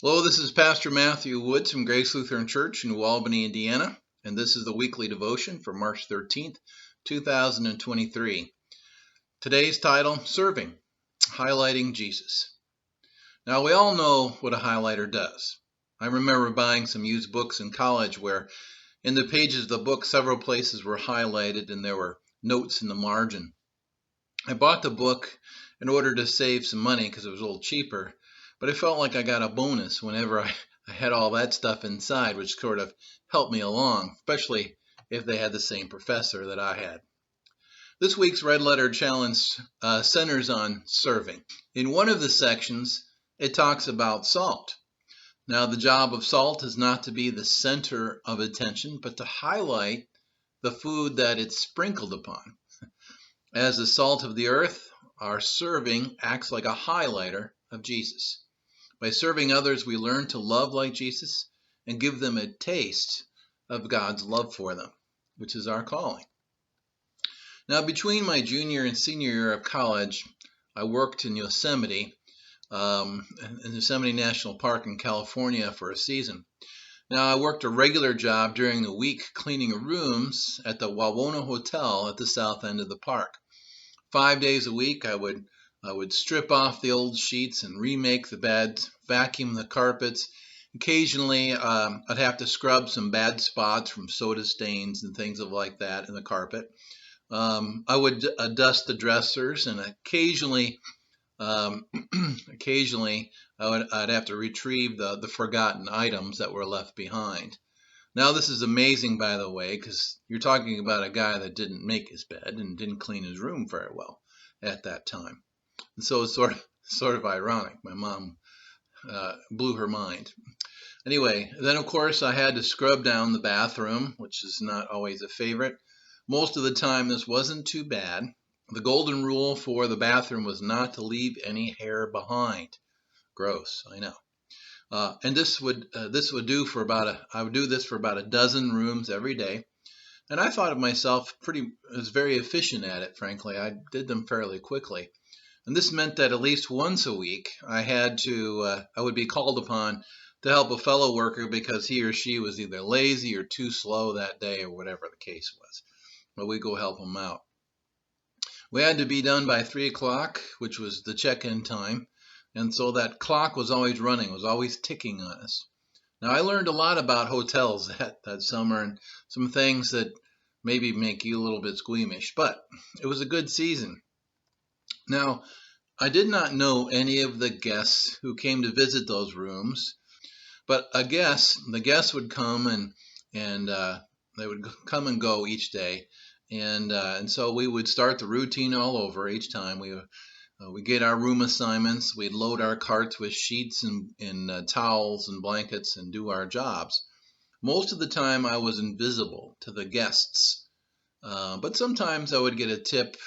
Hello, this is Pastor Matthew Woods from Grace Lutheran Church in New Albany, Indiana, and this is the weekly devotion for March 13th, 2023. Today's title, Serving, Highlighting Jesus. Now, we all know what a highlighter does. I remember buying some used books in college where in the pages of the book several places were highlighted and there were notes in the margin. I bought the book in order to save some money because it was a little cheaper, but I felt like I got a bonus whenever I had all that stuff inside, which sort of helped me along, especially if they had the same professor that I had. This week's Red Letter Challenge centers on serving. In one of the sections, it talks about salt. Now, the job of salt is not to be the center of attention, but to highlight the food that it's sprinkled upon. As the salt of the earth, our serving acts like a highlighter of Jesus. By serving others, we learn to love like Jesus and give them a taste of God's love for them, which is our calling. Now, between my junior and senior year of college, I worked in Yosemite National Park in California for a season. Now, I worked a regular job during the week cleaning rooms at the Wawona Hotel at the south end of the park. 5 days a week, I would strip off the old sheets and remake the beds, vacuum the carpets. Occasionally, I'd have to scrub some bad spots from soda stains and things like that in the carpet. I would dust the dressers, and occasionally I'd have to retrieve the forgotten items that were left behind. Now, this is amazing, by the way, because you're talking about a guy that didn't make his bed and didn't clean his room very well at that time. And so it's sort of ironic. My mom blew her mind. Anyway, then of course I had to scrub down the bathroom, which is not always a favorite. Most of the time this wasn't too bad. The golden rule for the bathroom was not to leave any hair behind. Gross, I know. And this would do for I would do this for about a dozen rooms every day. And I thought of myself was very efficient at it, frankly. I did them fairly quickly. And this meant that at least once a week I would be called upon to help a fellow worker because he or she was either lazy or too slow that day or whatever the case was. But we'd go help them out. We had to be done by 3 o'clock, which was the check-in time. And so that clock was always running, was always ticking on us. Now, I learned a lot about hotels that summer and some things that maybe make you a little bit squeamish, but it was a good season. Now, I did not know any of the guests who came to visit those rooms, but the guests would come and they would come and go each day, and so we would start the routine all over each time. We get our room assignments. We'd load our carts with sheets and towels and blankets and do our jobs. Most of the time, I was invisible to the guests, but sometimes I would get a tip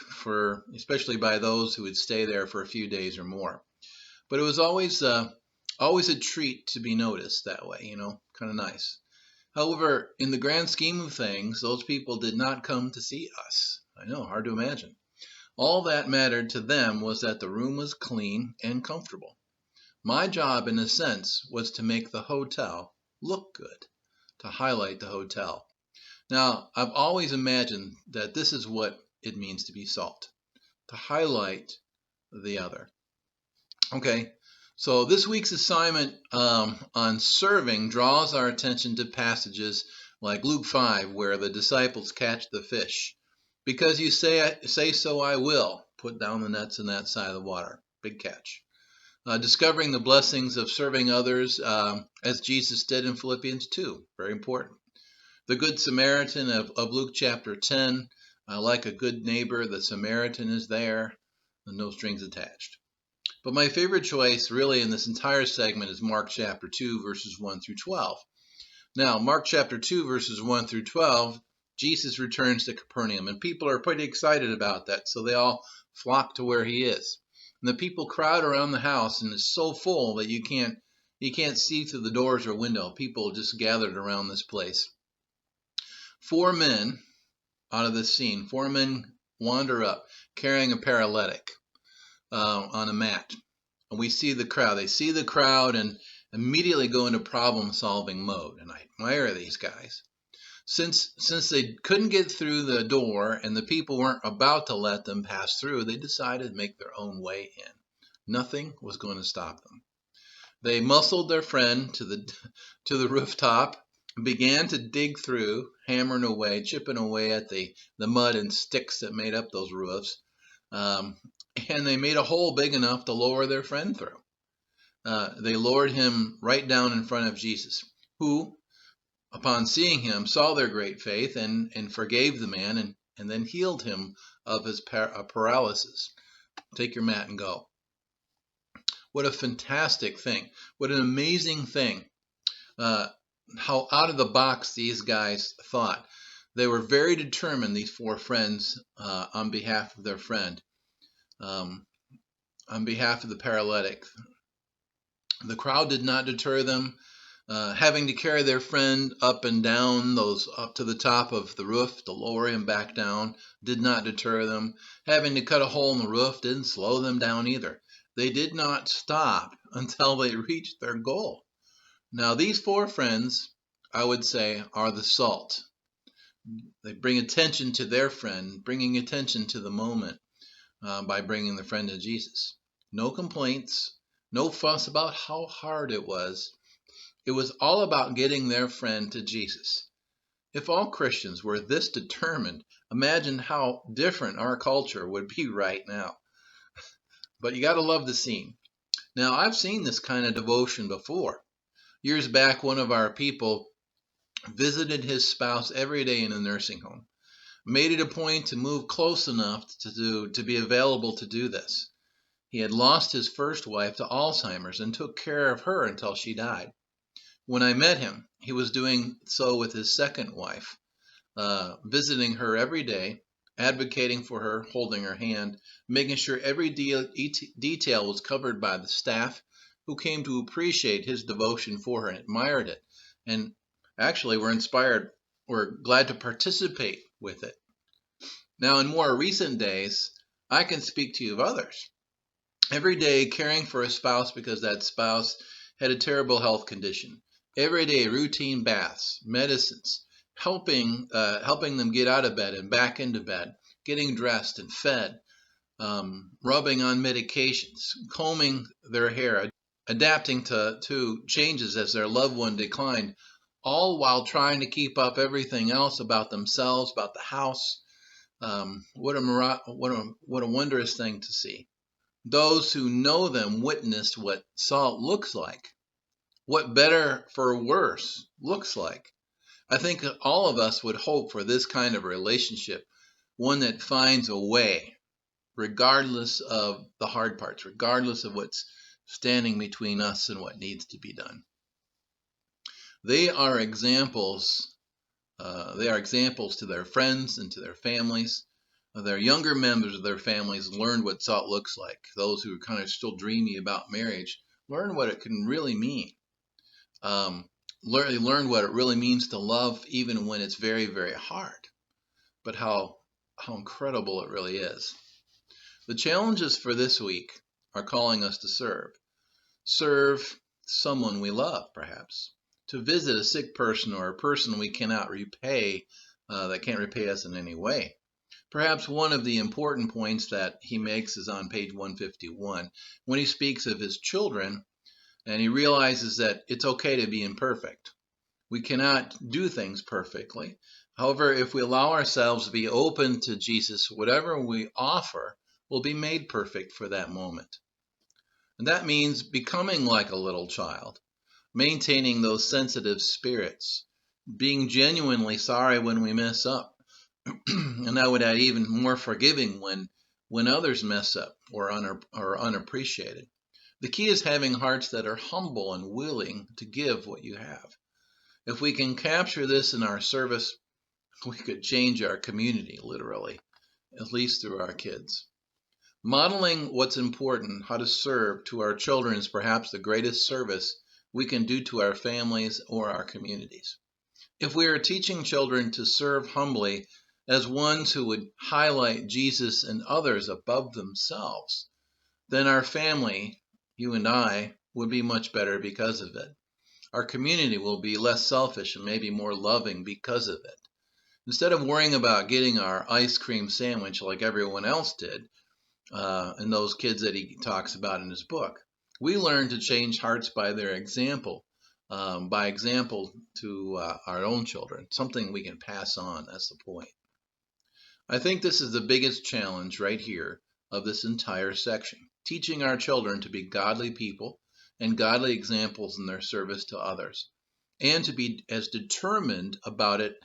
especially by those who would stay there for a few days or more. But it was always a treat to be noticed that way, kind of nice. However, in the grand scheme of things, those people did not come to see us. I know, hard to imagine. All that mattered to them was that the room was clean and comfortable. My job, in a sense, was to make the hotel look good, to highlight the hotel. Now, I've always imagined that this is what it means to be salt, to highlight the other. Okay, so this week's assignment on serving draws our attention to passages like Luke 5, where the disciples catch the fish. Because you say so, I will put down the nets on that side of the water. Big catch. Discovering the blessings of serving others, as Jesus did in Philippians 2. Very important. The Good Samaritan of Luke chapter 10. Like a good neighbor, the Samaritan is there, and no strings attached. But my favorite choice, really, in this entire segment is Mark chapter 2, verses 1 through 12. Now, Mark chapter 2, verses 1 through 12, Jesus returns to Capernaum, and people are pretty excited about that, so they all flock to where he is. And the people crowd around the house, and it's so full that you can't see through the doors or window. People just gathered around this place. 4 men out of this scene, 4 men wander up carrying a paralytic on a mat. And we see the crowd. They see the crowd, and immediately go into problem-solving mode, and I admire these guys. Since they couldn't get through the door and the people weren't about to let them pass through, they decided to make their own way in. Nothing was going to stop them. They muscled their friend to the rooftop, began to dig through, hammering away, chipping away at the mud and sticks that made up those roofs. And they made a hole big enough to lower their friend through. They lowered him right down in front of Jesus, who, upon seeing him, saw their great faith and forgave the man and then healed him of his paralysis. Take your mat and go. What a fantastic thing. What an amazing thing. How out of the box these guys thought. They were very determined, these four friends, on behalf of their friend, on behalf of the paralytic. The crowd did not deter them. Having to carry their friend up and down up to the top of the roof to lower him back down did not deter them. Having to cut a hole in the roof didn't slow them down either. They did not stop until they reached their goal. Now, these four friends, I would say, are the salt. They bring attention to their friend, bringing attention to the moment by bringing the friend to Jesus. No complaints, no fuss about how hard it was. It was all about getting their friend to Jesus. If all Christians were this determined, imagine how different our culture would be right now. But you got to love the scene. Now, I've seen this kind of devotion before. Years back, one of our people visited his spouse every day in a nursing home, made it a point to move close enough to be available to do this. He had lost his first wife to Alzheimer's and took care of her until she died. When I met him, he was doing so with his second wife, visiting her every day, advocating for her, holding her hand, making sure every detail was covered by the staff, who came to appreciate his devotion for her and admired it, and actually were inspired, were glad to participate with it. Now, in more recent days, I can speak to you of others. Every day caring for a spouse because that spouse had a terrible health condition. Every day routine baths, medicines, helping them get out of bed and back into bed, getting dressed and fed, rubbing on medications, combing their hair, adapting to changes as their loved one declined, all while trying to keep up everything else about themselves, about the house. What a wondrous thing to see. Those who know them witnessed what salt looks like, what better for worse looks like. I think all of us would hope for this kind of relationship, one that finds a way, regardless of the hard parts, regardless of what's standing between us and what needs to be done. They are examples. They are examples to their friends and to their families. Their younger members of their families learned what salt looks like. Those who are kind of still dreamy about marriage learn what it can really mean. They learned what it really means to love even when it's very, very hard, but how incredible it really is. The challenges for this week are calling us to serve. Serve someone we love, perhaps. To visit a sick person or a person we cannot repay, that can't repay us in any way. Perhaps one of the important points that he makes is on page 151, when he speaks of his children, and he realizes that it's okay to be imperfect. We cannot do things perfectly. However, if we allow ourselves to be open to Jesus, whatever we offer will be made perfect for that moment. And that means becoming like a little child, maintaining those sensitive spirits, being genuinely sorry when we mess up. And I would add even more forgiving when others mess up or are unappreciated. The key is having hearts that are humble and willing to give what you have. If we can capture this in our service, we could change our community, literally, at least through our kids. Modeling what's important, how to serve to our children, is perhaps the greatest service we can do to our families or our communities. If we are teaching children to serve humbly as ones who would highlight Jesus and others above themselves, then our family, you and I, would be much better because of it. Our community will be less selfish and maybe more loving because of it. Instead of worrying about getting our ice cream sandwich like everyone else did, and those kids that he talks about in his book, we learn to change hearts by their example, by example to our own children, something we can pass on. That's the point. I think this is the biggest challenge right here of this entire section, teaching our children to be godly people and godly examples in their service to others, and to be as determined about it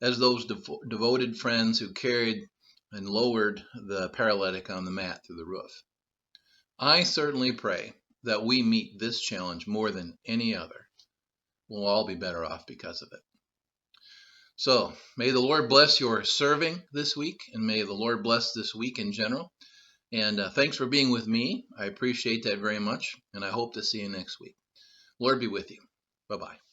as those devoted friends who carried and lowered the paralytic on the mat through the roof. I certainly pray that we meet this challenge more than any other. We'll all be better off because of it. So, may the Lord bless your serving this week, and may the Lord bless this week in general. And thanks for being with me. I appreciate that very much, and I hope to see you next week. Lord be with you. Bye-bye.